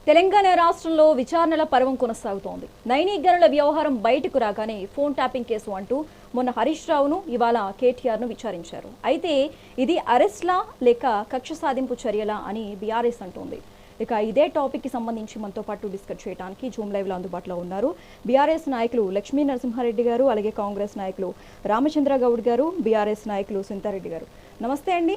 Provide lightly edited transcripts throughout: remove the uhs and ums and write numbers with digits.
తెలంగాణ రాష్ట్రంలో విచారణల పర్వం కొనసాగుతోంది. నైని గనుల వ్యవహారం బయటకు రాగానే ఫోన్ ట్యాపింగ్ కేసు అంటూ మొన్న హరీష్ రావును ఇవాళ కేటీఆర్ను విచారించారు. అయితే ఇది అరెస్ట్లా లేక కక్ష సాధింపు చర్యలా అని బీఆర్ఎస్ అంటోంది. ఇక ఇదే టాపిక్కి సంబంధించి మనతో పాటు డిస్కస్ చేయడానికి జూమ్ లైవ్లో అందుబాటులో ఉన్నారు బీఆర్ఎస్ నాయకులు లక్ష్మీ నరసింహారెడ్డి గారు, అలాగే కాంగ్రెస్ నాయకులు రామచంద్ర గౌడ్ గారు, బీఆర్ఎస్ నాయకులు సింతారెడ్డి గారు. నమస్తే అండి.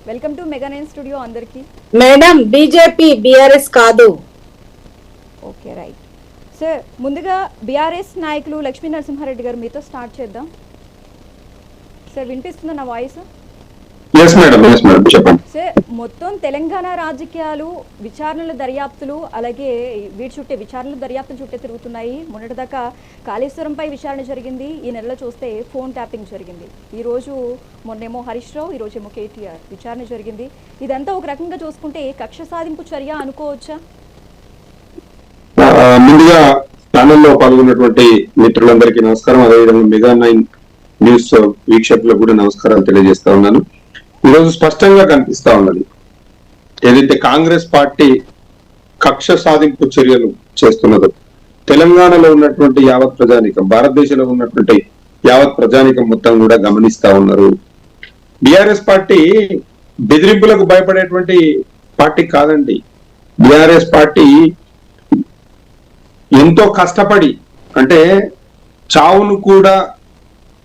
Welcome to mega nine studio అందరికి. మేడం బీజేపీ బీఆర్ఎస్ కాదు. Okay right sir. ముందుగా బీఆర్ఎస్ నాయకులు లక్ష్మీ నరసింహారెడ్డి గారు మీతో స్టార్ట్ చేద్దాం. సార్ వినిపిస్తుందా నా వాయిస్? సార్ మొత్తం తెలంగాణ రాజకీయాలు విచారణల దర్యాప్తులు అలాగే వీటి చుట్టే విచారణల దర్యాప్తులు చుట్టే తిరుగుతున్నాయి. మొన్నటిదాకా కాళేశ్వరంపై విచారణ జరిగింది. ఈ నెలలో చూస్తే ఫోన్ ట్యాపింగ్ జరిగింది. ఈరోజు మొన్నేమో హరీష్ రావు, ఈరోజేమో కేటీఆర్ విచారణ జరిగింది. ఇదంతా ఒక రకంగా చూసుకుంటే కక్ష సాధింపు చర్య అనుకోవచ్చా? ముందుగా ఛానల్లో పాల్గొన్నటువంటి మిత్రులందరికీ నమస్కారం. అదేవిధంగా మెగా నైన్ న్యూస్ వీక్షకులకు కూడా నమస్కారాలు తెలియజేస్తా ఉన్నాను. ఈరోజు స్పష్టంగా కనిపిస్తా ఉన్నది ఏదైతే కాంగ్రెస్ పార్టీ కక్ష సాధింపు చర్యలు చేస్తున్నదో తెలంగాణలో ఉన్నటువంటి యావత్ ప్రజానికం, భారతదేశంలో ఉన్నటువంటి యావత్ ప్రజానికం మొత్తం కూడా గమనిస్తా ఉన్నారు. బీఆర్ఎస్ పార్టీ బెదిరింపులకు భయపడేటువంటి పార్టీ కాదండి. బీఆర్ఎస్ పార్టీ ఎంతో కష్టపడి, అంటే చావును కూడా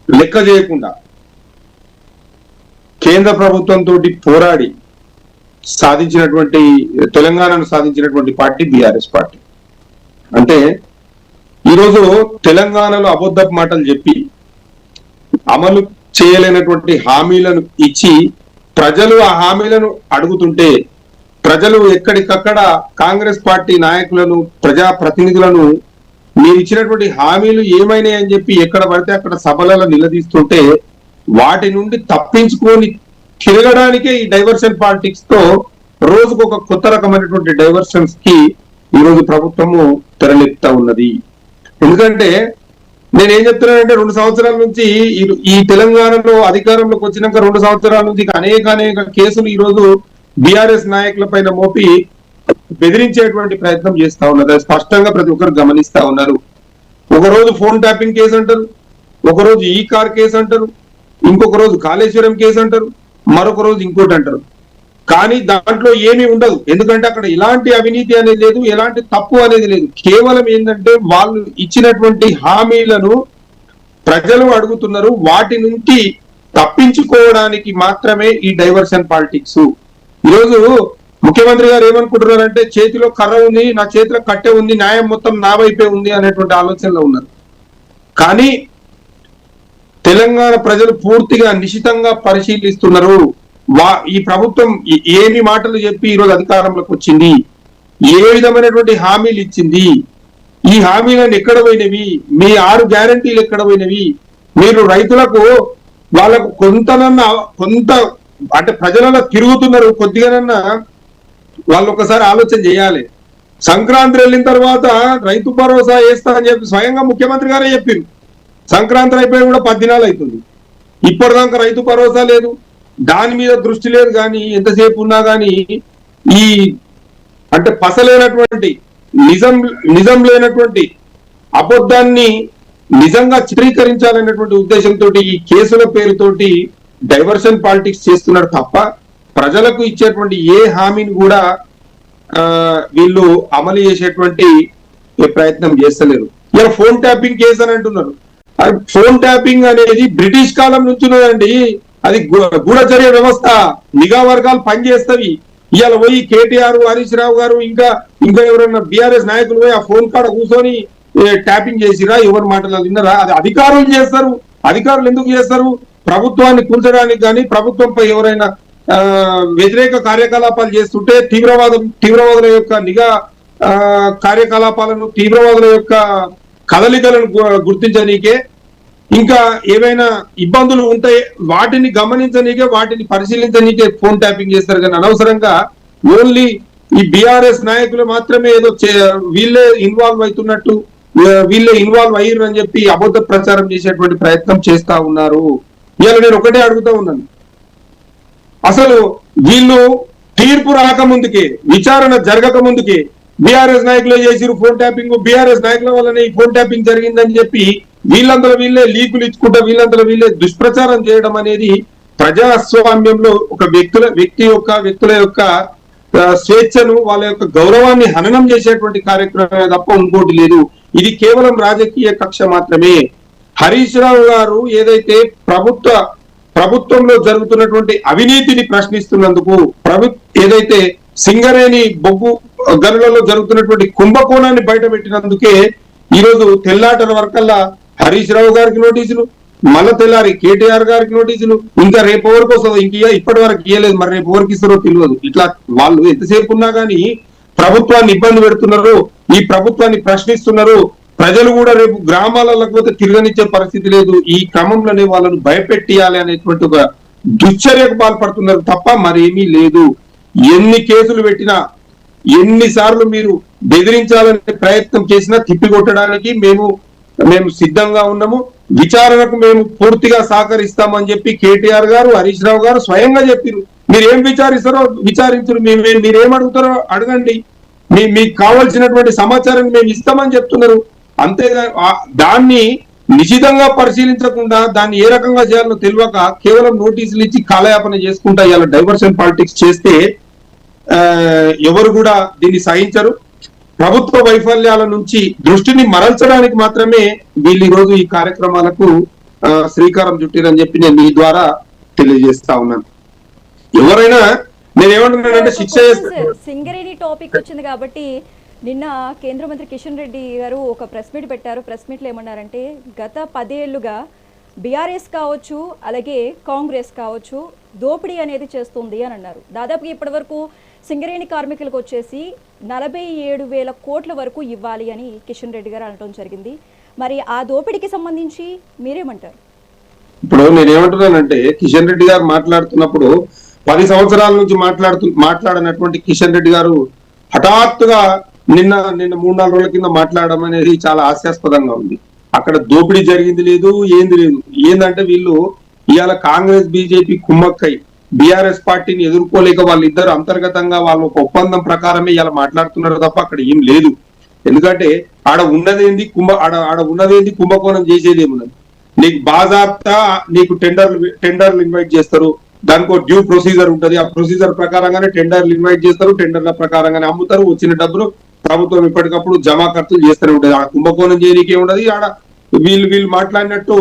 లెక్క చేయకుండా కేంద్ర ప్రభుత్వంతో పోరాడి సాధించినటువంటి, తెలంగాణను సాధించినటువంటి పార్టీ బీఆర్ఎస్ పార్టీ. అంటే ఈరోజు తెలంగాణలో అబద్ధపు మాటలు చెప్పి అమలు చేయలేనటువంటి హామీలను ఇచ్చి ప్రజలు ఆ హామీలను అడుగుతుంటే ప్రజలు ఎక్కడికక్కడ కాంగ్రెస్ పార్టీ నాయకులను, ప్రజా ప్రతినిధులను మీరు ఇచ్చినటువంటి హామీలు ఏమైనాయి అని చెప్పి ఎక్కడ పడితే అక్కడ సభలలో నిలదీస్తుంటే వాటి నుండి తప్పించుకొని తిరగడానికే ఈ డైవర్షన్ పాలిటిక్స్ తో రోజుకు ఒక కొత్త రకమైనటువంటి డైవర్షన్స్ కి ఈరోజు ప్రభుత్వము తెరలేపుతా ఉన్నది. ఎందుకంటే నేనేం చెప్తున్నానంటే 2 సంవత్సరాల నుంచి ఈ తెలంగాణలో అధికారంలోకి వచ్చినాక 2 సంవత్సరాల నుంచి అనేక కేసులు ఈరోజు బీఆర్ఎస్ నాయకుల పైన మోపి బెదిరించేటువంటి ప్రయత్నం చేస్తా ఉన్నారు. స్పష్టంగా ప్రతి ఒక్కరు గమనిస్తా ఉన్నారు. ఒకరోజు ఫోన్ ట్యాపింగ్ కేసు అంటారు, ఒకరోజు ఈ కార్ కేసు అంటారు, ఇంకొక రోజు కాళేశ్వరం కేసు అంటారు, మరొక రోజు ఇంకోటి అంటారు. కానీ దాంట్లో ఏమీ ఉండదు. ఎందుకంటే అక్కడ ఎలాంటి అవినీతి అనేది లేదు, ఎలాంటి తప్పు అనేది లేదు. కేవలం ఏంటంటే వాళ్ళు ఇచ్చినటువంటి హామీలను ప్రజలు అడుగుతున్నారు, వాటి నుంచి తప్పించుకోవడానికి మాత్రమే ఈ డైవర్షన్ పాలిటిక్స్. ఈరోజు ముఖ్యమంత్రి గారు ఏమనుకుంటున్నారంటే చేతిలో కర్ర ఉంది, నా చేతిలో కట్టె ఉంది, న్యాయం మొత్తం నా వైపే ఉంది అనేటువంటి ఆలోచనలో ఉన్నారు. కానీ తెలంగాణ ప్రజలు పూర్తిగా నిశితంగా పరిశీలిస్తున్నారు. ఈ ప్రభుత్వం ఏమి మాటలు చెప్పి ఈరోజు అధికారంలోకి వచ్చింది, ఏ విధమైనటువంటి హామీలు ఇచ్చింది, ఈ హామీలను ఎక్కడ పోయినవి, మీ 6 గ్యారంటీలు ఎక్కడ పోయినవి, మీరు రైతులకు వాళ్ళకు కొంత అంటే ప్రజలలో తిరుగుతున్నారు, కొద్దిగానన్నా వాళ్ళు ఒకసారి ఆలోచన చేయాలి. సంక్రాంతి వెళ్ళిన తర్వాత రైతు భరోసా వేస్తా అని చెప్పి స్వయంగా ముఖ్యమంత్రి గారే చెప్పారు. సంక్రాంతి అయిపోయి కూడా 10 దినాలు అవుతుంది, ఇప్పటిదాకా రైతు భరోసా లేదు, దాని మీద దృష్టి లేదు. కానీ ఎంతసేపు ఉన్నా కానీ ఈ అంటే పసలేనటువంటి నిజం లేనటువంటి అబద్ధాన్ని నిజంగా చిత్రీకరించాలనేటువంటి ఉద్దేశంతో ఈ కేసుల పేరుతోటి డైవర్షన్ పాలిటిక్స్ చేస్తున్నారు తప్ప ప్రజలకు ఇచ్చేటువంటి ఏ హామీని కూడా వీళ్ళు అమలు చేసేటువంటి ప్రయత్నం చేస్తలేరు. ఇలా ఫోన్ ట్యాపింగ్ కేసు అని అంటున్నారు. ఫోన్ ట్యాపింగ్ అనేది బ్రిటిష్ కాలం నుంచి ఉన్నదండి. అది గూఢచర్య వ్యవస్థ, నిఘా వర్గాలు పనిచేస్తవి. ఇవాళ పోయి కేటీఆర్, హరీష్ రావు గారు ఇంకా ఎవరైనా బీఆర్ఎస్ నాయకులు పోయి ఆ ఫోన్ కాడ కూర్చొని ట్యాపింగ్ చేసిరా, ఎవరి మాటలు విన్నారా? అది అధికారులు చేస్తారు. అధికారులు ఎందుకు చేస్తారు? ప్రభుత్వాన్ని కూల్చడానికి కానీ, ప్రభుత్వంపై ఎవరైనా వ్యతిరేక కార్యకలాపాలు చేస్తుంటే తీవ్రవాదుల యొక్క నిఘా కార్యకలాపాలను, తీవ్రవాదుల యొక్క కదలికలను గుర్తించనీకే, ఇంకా ఏవైనా ఇబ్బందులు ఉంటాయి వాటిని గమనించనీకే, వాటిని పరిశీలించనీకే ఫోన్ ట్యాపింగ్ చేస్తారు. కానీ అనవసరంగా ఓన్లీ ఈ బీఆర్ఎస్ నాయకులు మాత్రమే ఏదో వీళ్ళే ఇన్వాల్వ్ అవుతున్నట్టు, వీళ్ళే ఇన్వాల్వ్ అయ్యారు అని చెప్పి అబద్ధ ప్రచారం చేసేటువంటి ప్రయత్నం చేస్తా ఉన్నారు. ఇవాళ నేను ఒకటే అడుగుతా ఉన్నాను, అసలు వీళ్ళు తీర్పు రాకముందుకే, విచారణ జరగక ముందుకే బీఆర్ఎస్ నాయకులు చేసిరు ఫోన్ ట్యాపింగ్, బీఆర్ఎస్ నాయకుల వల్లనే ఈ ఫోన్ ట్యాపింగ్ జరిగిందని చెప్పి వీళ్ళందరూ వీళ్ళే లీకులు ఇచ్చుకుంటా వీళ్ళందరూ వీళ్ళే దుష్ప్రచారం చేయడం అనేది ప్రజాస్వామ్యంలో ఒక వ్యక్తుల యొక్క స్వేచ్ఛను, వాళ్ళ యొక్క గౌరవాన్ని హననం చేసేటువంటి కార్యక్రమమే తప్ప ఇంకోటి లేదు. ఇది కేవలం రాజకీయ కక్ష మాత్రమే. హరీష్ రావు గారు ఏదైతే ప్రభుత్వంలో జరుగుతున్నటువంటి అవినీతిని ప్రశ్నిస్తున్నందుకు, ఏదైతే సింగరేణి బొగ్గు గనులలో జరుగుతున్నటువంటి కుంభకోణాన్ని బయటపెట్టినందుకే ఈరోజు తెల్లాటల వరకల్లా హరీష్ రావు గారికి నోటీసులు, మళ్ళా తెల్లారి కేటీఆర్ గారికి నోటీసులు, ఇంకా రేపు ఎవరికి వస్తుందో, ఇంక ఇప్పటి వరకు ఇయ్యలేదు, మరి రేపు ఎవరికి ఇస్తారో తెలియదు. ఇట్లా వాళ్ళు ఎంతసేపు ఉన్నా గానీ ప్రభుత్వాన్ని ఇబ్బంది పెడుతున్నారు, ఈ ప్రభుత్వాన్ని ప్రశ్నిస్తున్నారు. ప్రజలు కూడా రేపు గ్రామాలలో పోతే తిరగనిచ్చే పరిస్థితి లేదు. ఈ క్రమంలోనే వాళ్ళను భయపెట్టియాలి అనేటువంటి ఒక దుశ్చర్యకు పాల్పడుతున్నారు తప్ప మరేమీ లేదు. ఎన్ని కేసులు పెట్టినా, ఎన్నిసార్లు మీరు బెదిరించాలనే ప్రయత్నం చేసినా తిప్పికొట్టడానికి మేము సిద్ధంగా ఉన్నాము. విచారణకు మేము పూర్తిగా సహకరిస్తామని చెప్పి కేటీఆర్ గారు, హరీష్ రావు గారు స్వయంగా చెప్పారు. మీరేం విచారిస్తారో విచారించరు, మీరేం అడుగుతారో అడగండి, మీకు కావాల్సినటువంటి సమాచారం మేము ఇస్తామని చెప్తున్నారు. అంతేగా దాన్ని నిశితంగా పరిశీలించకుండా దాన్ని ఏ రకంగా చేయాలో తెలియక కేవలం నోటీసులు ఇచ్చి కాలయాపన చేసుకుంటా ఇలా డైవర్షన్ పాలిటిక్స్ చేస్తే ఎవరు కూడా దీన్ని సహించరు. ప్రభుత్వ వైఫల్యాల నుంచి దృష్టిని మరల్చడానికి మాత్రమే వీళ్ళు ఈ రోజు ఈ కార్యక్రమాలకు శ్రీకారం చుట్టిరని చెప్పి నేను మీ ద్వారా తెలియజేస్తా ఉన్నాను. ఎవరైనా నేనేమంటున్నానంటే శిక్ష సింగరేణి టాపిక్ వచ్చింది కాబట్టి నిన్న కేంద్ర మంత్రి కిషన్ రెడ్డి గారు ఒక ప్రెస్ మీట్ పెట్టారు. ప్రెస్ మీట్లో ఏమన్నారంటే గత 10 ఏళ్లుగా బీఆర్ఎస్ కావచ్చు అలాగే కాంగ్రెస్ కావచ్చు దోపిడీ అనేది చేస్తుంది అని అన్నారు. దాదాపుగా ఇప్పటి వరకు సింగరేణి కార్మికులకు వచ్చేసి 47,000 కోట్ల వరకు ఇవ్వాలి అని కిషన్ రెడ్డి గారు అనడం జరిగింది. మరి ఆ దోపిడీకి సంబంధించి మీరేమంటారు? ఇప్పుడు నేనేమంటున్నానంటే కిషన్ రెడ్డి గారు మాట్లాడుతున్నప్పుడు 10 సంవత్సరాల నుంచి మాట్లాడినటువంటి కిషన్ రెడ్డి గారు హఠాత్తుగా నిన్న 3-4 రోజుల కింద మాట్లాడడం అనేది చాలా హాస్యాస్పదంగా ఉంది. అక్కడ దోపిడీ జరిగింది లేదు, ఏంది లేదు. ఏందంటే వీళ్ళు ఇవాళ కాంగ్రెస్ బీజేపీ కుమ్మక్కై బీఆర్ఎస్ పార్టీని ఎదుర్కోలేక వాళ్ళిద్దరు అంతర్గతంగా వాళ్ళ ఒక ఒప్పందం ప్రకారమే ఇలా మాట్లాడుతున్నారు తప్ప అక్కడ ఏం లేదు. ఎందుకంటే ఆడ ఉన్నదేంది కుంభకోణం చేసేది ఏమున్నది. నీకు బాజాబ్తా నీకు టెండర్లు ఇన్వైట్ చేస్తారు, దానికి డ్యూ ప్రొసీజర్ ఉంటది. ఆ ప్రొసీజర్ ప్రకారంగానే టెండర్లు ఇన్వైట్ చేస్తారు, టెండర్ల ప్రకారంగానే అమ్ముతారు. వచ్చిన డబ్బులు ప్రభుత్వం ఇప్పటికప్పుడు జమా ఖర్చులు చేస్తూనే ఉంటది. ఆ కుంభకోణం చేయనీకే ఉండదు. ఆడ వీళ్ళు మాట్లాడినట్టు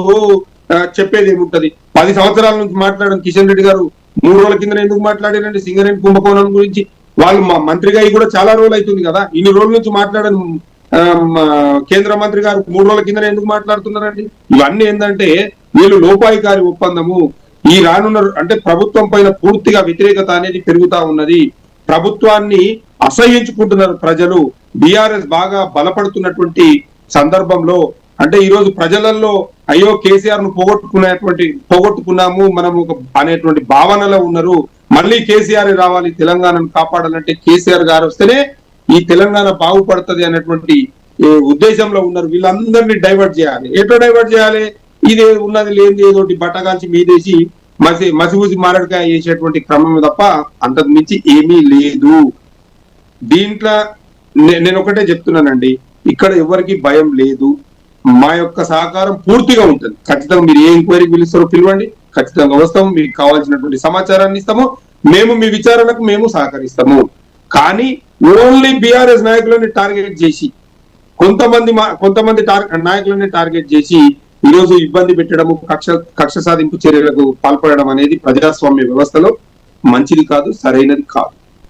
చెప్పేది ఏముంటది. 10 సంవత్సరాల నుంచి మాట్లాడిన కిషన్ రెడ్డి గారు 3 రోజుల కింద ఎందుకు మాట్లాడారండి సింగరేణి కుంభకోణం గురించి? వాళ్ళు మా మంత్రిగా కూడా చాలా రోజులు అవుతుంది కదా. ఇన్ని రోజుల నుంచి మాట్లాడని కేంద్ర మంత్రి గారు 3 రోజుల కింద ఎందుకు మాట్లాడుతున్నారండి? ఇవన్నీ ఏంటంటే వీళ్ళు లోపాయికారి ఒప్పందము. ఈ రానున్న అంటే ప్రభుత్వం పైన పూర్తిగా వ్యతిరేకత అనేది పెరుగుతా ఉన్నది. ప్రభుత్వాన్ని అసహ్యించుకుంటున్నారు ప్రజలు. బీఆర్ఎస్ బాగా బలపడుతున్నటువంటి సందర్భంలో అంటే ఈ రోజు ప్రజలలో అయ్యో కేసీఆర్ ను పోగొట్టుకున్నాము మనము అనేటువంటి భావనలో ఉన్నారు. మళ్ళీ కేసీఆర్ రావాలి, తెలంగాణను కాపాడాలంటే కేసీఆర్ గారు వస్తేనే ఈ తెలంగాణ బాగుపడుతుంది అనేటువంటి ఉద్దేశంలో ఉన్నారు. వీళ్ళందరినీ డైవర్ట్ చేయాలి. ఎట్లా డైవర్ట్ చేయాలి? ఇదే ఉన్నది లేనిది ఏదోటి బట్టగాల్చి మీదేసి మసిబూసి మారడికాయ చేసేటువంటి క్రమం తప్ప అంతకు మించి ఏమీ లేదు. దీంట్లో నేను ఒకటే చెప్తున్నానండి, ఇక్కడ ఎవరికి భయం లేదు. మా యొక్క సహకారం పూర్తిగా ఉంటుంది. ఖచ్చితంగా మీరు ఏ ఎంక్వైరీకి పిలుస్తారో పిలవండి, ఖచ్చితంగా వస్తాము. మీకు కావాల్సినటువంటి సమాచారాన్ని ఇస్తాము. మేము మీ విచారణకు మేము సహకరిస్తాము. కానీ ఓన్లీ బీఆర్ఎస్ నాయకులని టార్గెట్ చేసి కొంతమంది నాయకులని టార్గెట్ చేసి ఈరోజు ఇబ్బంది పెట్టడము, కక్ష సాధింపు చర్యలకు పాల్పడడం అనేది ప్రజాస్వామ్య వ్యవస్థలో మంచిది కాదు, సరైనది కాదు.